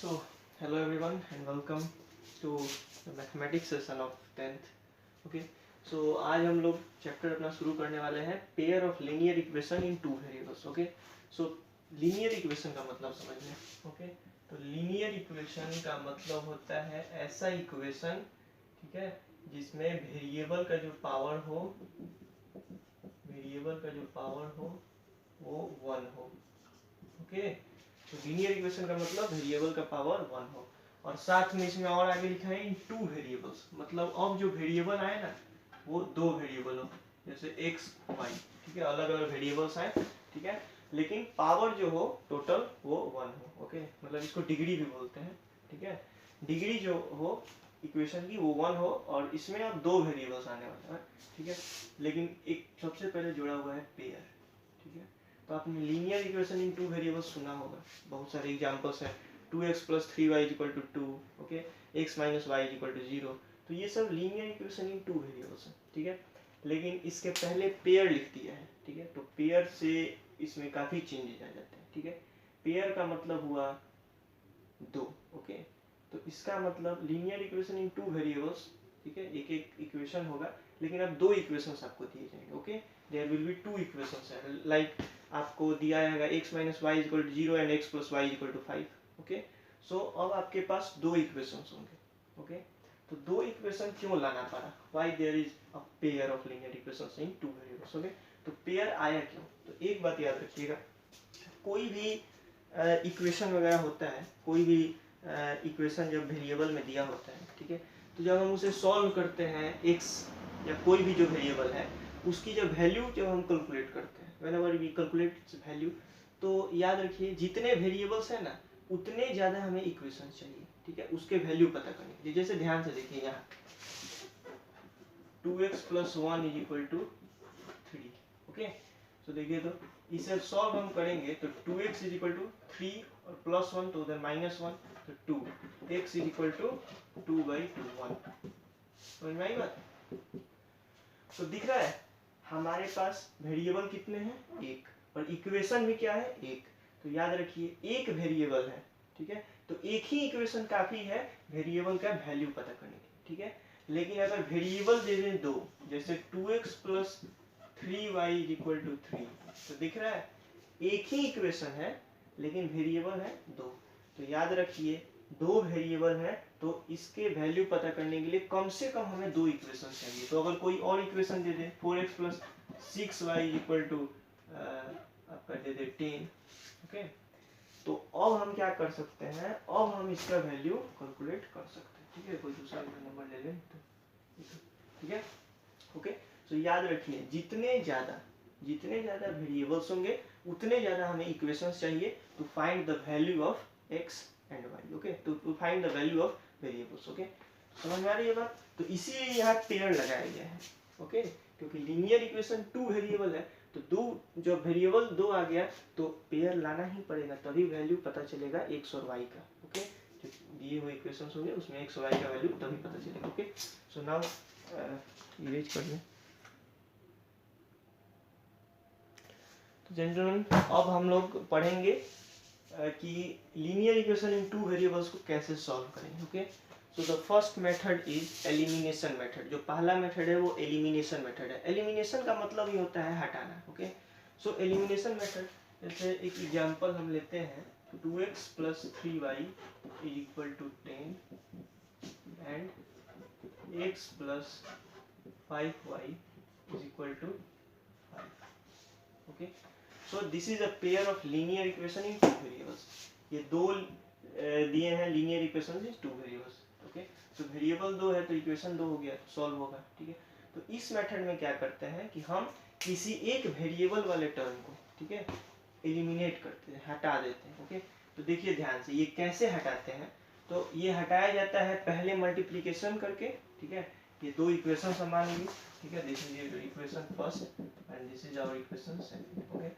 So, hello everyone and welcome to the mathematics session of 10th. Okay, so आज हम लोग chapter अपना शुरू करने वाले हैं pair of linear equation in two variables. Okay, so linear equation का मतलब समझ लें. ओके, तो लीनियर इक्वेशन का मतलब होता है ऐसा इक्वेशन, ठीक है, जिसमें वेरिएबल का जो पावर हो वो 1 हो. ओके, तो लीनियर इक्वेशन का मतलब वेरिएबल का पावर 1 हो, और साथ में इसमें और आगे लिखा है इन टू वेरिएबल्स, मतलब अब जो वेरिएबल आए ना वो दो वेरिएबल हो, जैसे एक्स वाई, ठीक है, अलग अलग वेरिएबल्स आए, ठीक है, लेकिन पावर जो हो टोटल वो 1 हो. ओके, मतलब इसको डिग्री भी बोलते हैं, ठीक है, डिग्री जो हो इक्वेशन की वो 1 हो, और इसमें अब दो वेरिएबल्स आने वाले हैं, ठीक है, लेकिन एक सबसे पहले जुड़ा हुआ है पेयर. ठीक है, तो आपने linear equation in two variables सुना होगा, बहुत सारे एग्जांपल्स हैं. 2x + 3y = 2, okay, x - y = 0. तो ये सब linear equation in two variables हैं, ठीक है, लेकिन इसके पहले पेयर लिख दिया है, ठीक है, तो पेयर से इसमें काफ़ी चेंजेस आ जाते हैं. ठीक है, पेयर का मतलब हुआ दो. ओके, तो इसका मतलब linear equation in two variables, ठीक है, एक एक इक्वेशन होगा, लेकिन अब दो इक्वेशंस आपको दिए जाएंगे. Okay, there will be two equations, like आपको दिया जाएगा x - y = 0 and x + y = 5. Okay, so अब आपके पास दो इक्वेशंस होंगे. ओके, तो दो इक्वेशन क्यों लाना पड़ा, why there is a pair of linear equations in two variables. Okay, तो पेयर आया क्यों, तो एक बात याद रखिएगा, कोई भी इक्वेशन वगैरह होता है, कोई भी इक्वेशन जब वेरिएबल में दिया होता है, ठीक है, तो जब हम उसे सॉल्व करते हैं x या कोई भी जो वेरिएबल है उसकी जब वैल्यू जब हम कैलकुलेट करते हैं, whenever we calculate its value, तो याद रखिए जितने वेरिएबल्स हैं ना उतने ज़्यादा हमें इक्वेशन चाहिए, ठीक है, उसके वैल्यू पता करने के लिए. जैसे ध्यान से देखिए यहाँ 2x + 1 = 3. ओके, तो देखिए, तो इसे सॉल्व हम करेंगे तो 2x = 3 और +1 तो उधर -1, तो 2, x = 2/2 1. समझ में आई बात. तो दिख रहा है हमारे पास वेरिएबल कितने हैं, एक, और इक्वेशन भी क्या है, एक. तो याद रखिए एक वेरिएबल है, ठीक है, तो एक ही इक्वेशन काफी है वेरिएबल का वैल्यू पता करने के, ठीक है, लेकिन अगर वेरिएबल दे दें दो, जैसे 2x + 3y = 3, तो दिख रहा है एक ही इक्वेशन है लेकिन वेरिएबल है दो. तो याद रखिए दो वेरिएबल है तो इसके वैल्यू पता करने के लिए कम से कम हमें दो इक्वेशन चाहिए. तो अगर कोई और इक्वेशन दे दे 4x + 6y = आपका दे दे 10, ओके, तो अब हम क्या कर सकते हैं, अब हम इसका वैल्यू कैलकुलेट कर सकते हैं. ठीक है, कोई दूसरा नंबर ले लें तो, ठीक है. ओके, तो याद रखिए जितने ज़्यादा वेरिएबल्स होंगे उतने ज़्यादा हमें इक्वेशंस चाहिए to find the value of x and y. Okay, to find the value of variables. Okay, समझ में आ रही है बात. तो इसीलिए यहाँ पेयर लगाया गया है. ओके, क्योंकि लीनियर इक्वेशन टू वेरिएबल है, तो दो जब वेरिएबल दो आ गया तो पेयर लाना ही पड़ेगा, तभी वैल्यू पता चलेगा x और y का. ओके, जो दिए हुए इक्वेशंस होंगे उसमें x और y का वैल्यू तभी पता चलेगा. ओके, सो नाउ इरेज कर लें. तो जेंटलमैन अब हम लोग पढ़ेंगे कि linear equation in two variables को कैसे सॉल्व करें. Okay, so the first method is elimination method. जो पहला मेथड है वो एलिमिनेशन मेथड है. एलिमिनेशन का मतलब ही होता है हटाना. ओके, सो एलिमिनेशन मेथड, जैसे एक एग्जांपल हम लेते हैं 2x + 3y = 10 and x + 5y = 5. Okay, so this is a pair of linear equation in two variables. ये दो दिए हैं linear equation in two variables. Okay, तो वेरिएबल दो है तो इक्वेशन दो हो गया, सॉल्व होगा. ठीक है, तो इस मेथड में क्या करते हैं कि हम किसी एक वेरिएबल वाले टर्म को, ठीक है, एलिमिनेट करते हैं, हटा देते हैं. ओके, तो देखिए ध्यान से ये कैसे हटाते हैं. तो ये हटाया जाता है पहले मल्टीप्लिकेशन करके. ठीक है, ये दो इक्वेशन हम मान लीजिए. ठीक है, this is your equation first and this is our equation second. Okay,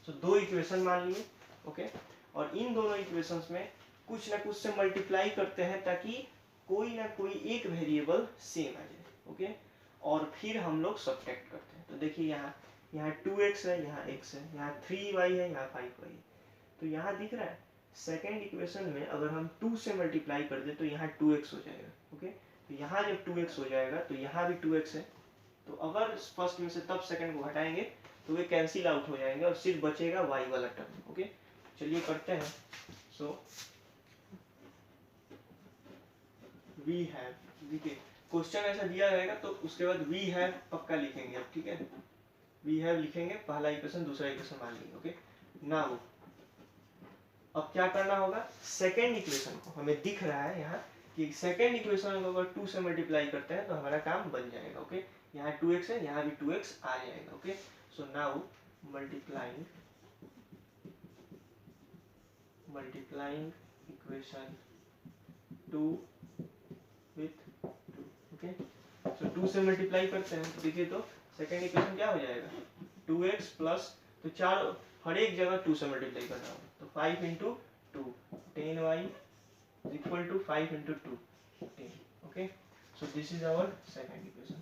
so दो इक्वेशन मान लिए. ओके, और इन दोनों इक्वेशंस में कुछ ना कुछ से मल्टीप्लाई करते हैं ताकि कोई ना कोई एक वेरिएबल सेम आ जाए. ओके, और फिर हम लोग सब्ट्रैक्ट करते हैं. तो देखिए यहाँ 2x है, यहाँ x है, यहाँ 3y है, यहाँ 5y है. तो यहाँ दिख रहा है सेकेंड इक्वेशन में अगर हम 2 से मल्टीप्लाई कर दें तो यहाँ 2x हो जाएगा। ओके, तो यहाँ जब 2x हो जाएगा तो यहाँ भी 2x है, तो अगर फर्स्ट में से तब सेकंड को हटाएंगे तो वे कैंसिल आउट हो जाएंगे और सिर्फ बचेगा y वाला टर्म। ओके, चलिए करते हैं। सो वी हैव, देखिए क्वेश्चन ऐसा दिया रहेगा तो उसके बाद वी हैव पक्का लिखेंगे अब, ठीक है, वी हैव लिखेंगे, पहला इक्वेशन दूसरा इक्वेशन मान लेंगे। ओके, नाउ अब क्या करना होगा, सेकेंड इक्वेशन को, हमें दिख रहा है यहाँ कि सेकेंड इक्वेशन को अगर 2 से मल्टीप्लाई करते हैं तो हमारा काम बन जाएगा। ओके, यहाँ 2x है, यहाँ भी 2x आ जाएगा। Okay, so now multiplying equation 2 with 2। Okay, so 2 से मल्टीप्लाई करते हैं तो देखिए तो सेकेंड इक्वेशन क्या हो जाएगा, 2x प्लस, तो चार हर एक जगह 2 से मल्टीप्लाई कर रहा हूँ, तो 5 into 2 10y is equal to 5 into 2 10। Okay, so this is our second equation.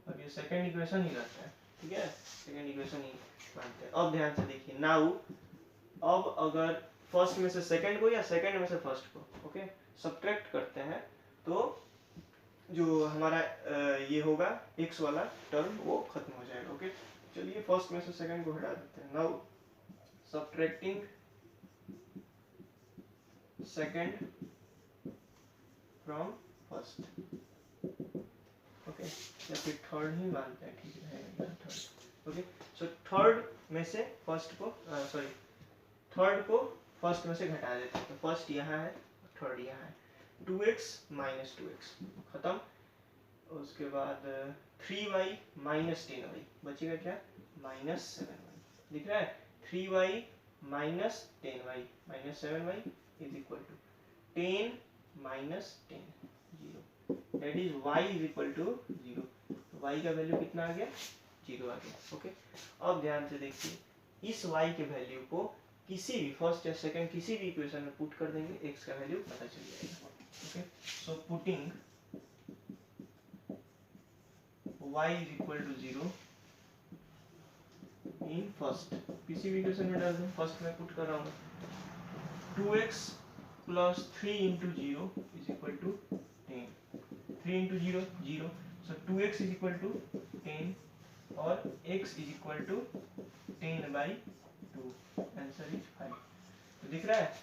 अब ये सेकेंड इक्वेशन ही रहता है, ठीक है, सेकेंड इक्वेशन ही मानते हैं। अब ध्यान से देखिए, नाउ अब अगर फर्स्ट में से सेकेंड को या सेकेंड में से फर्स्ट को, ओके, सब्ट्रैक्ट करते हैं तो जो हमारा ये होगा x वाला टर्म वो खत्म हो जाएगा। ओके, चलिए फर्स्ट में से सेकेंड को हटा देते हैं। Now subtracting second from first, okay, या फिर थर्ड ही मानते हैं, ठीक है, थर्ड। ओके, सो थर्ड में से फर्स्ट को, सॉरी, थर्ड को फर्स्ट में से घटा देते हैं, तो फर्स्ट यहाँ है, थर्ड यहाँ है, 2x माइनस 2x खत्म। उसके बाद 3y माइनस 10y बचेगा क्या, माइनस 7y, दिख रहा है, 3y minus 10y minus 7y is equal to 10 minus 10 0, that is y is equal to 0। y का वैल्यू कितना आ गया, 0 आ गया। ओके, अब ध्यान से देखिए, इस y के वैल्यू को किसी भी फर्स्ट या सेकंड किसी भी इक्वेशन में पुट कर देंगे, x का वैल्यू पता चल जाएगा। Okay, so putting y is equal to 0 in first, किसी भी इक्वेशन में डाल दूं, फर्स्ट में पुट कर रहा हूँ, 2x plus 3 into 0 is equal to 10, 3 into 0 0, so 2x is equal to 10 और x is equal to 10 by 2, answer is 5। तो दिख रहा है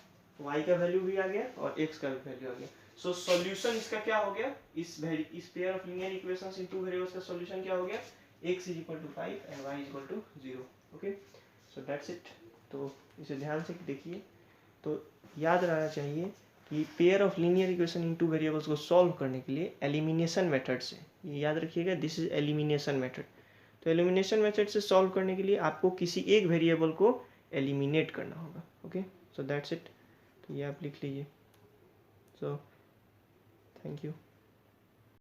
y का वैल्यू भी आ गया और x का भी वैल्यू आ गया। सो सॉल्यूशन इसका क्या हो गया, इस pair of linear equations in two variables का सॉल्यूशन क्या हो गया, x is equal to 5 and y is equal to 0। Okay, so that's it. तो इसे ध्यान से देखिए, तो याद रहना चाहिए कि pair of linear equation in two variables को सॉल्व करने के लिए एलिमिनेशन मेथड से, ये याद रखिएगा, दिस इज एलिमिनेशन मेथड। तो एलिमिनेशन मेथड से सॉल्व करने के लिए आपको किसी एक वेरिएबल को एलिमिनेट करना होगा। ओके, सो दैट्स इट, तो ये आप लिख लीजिए। So thank you.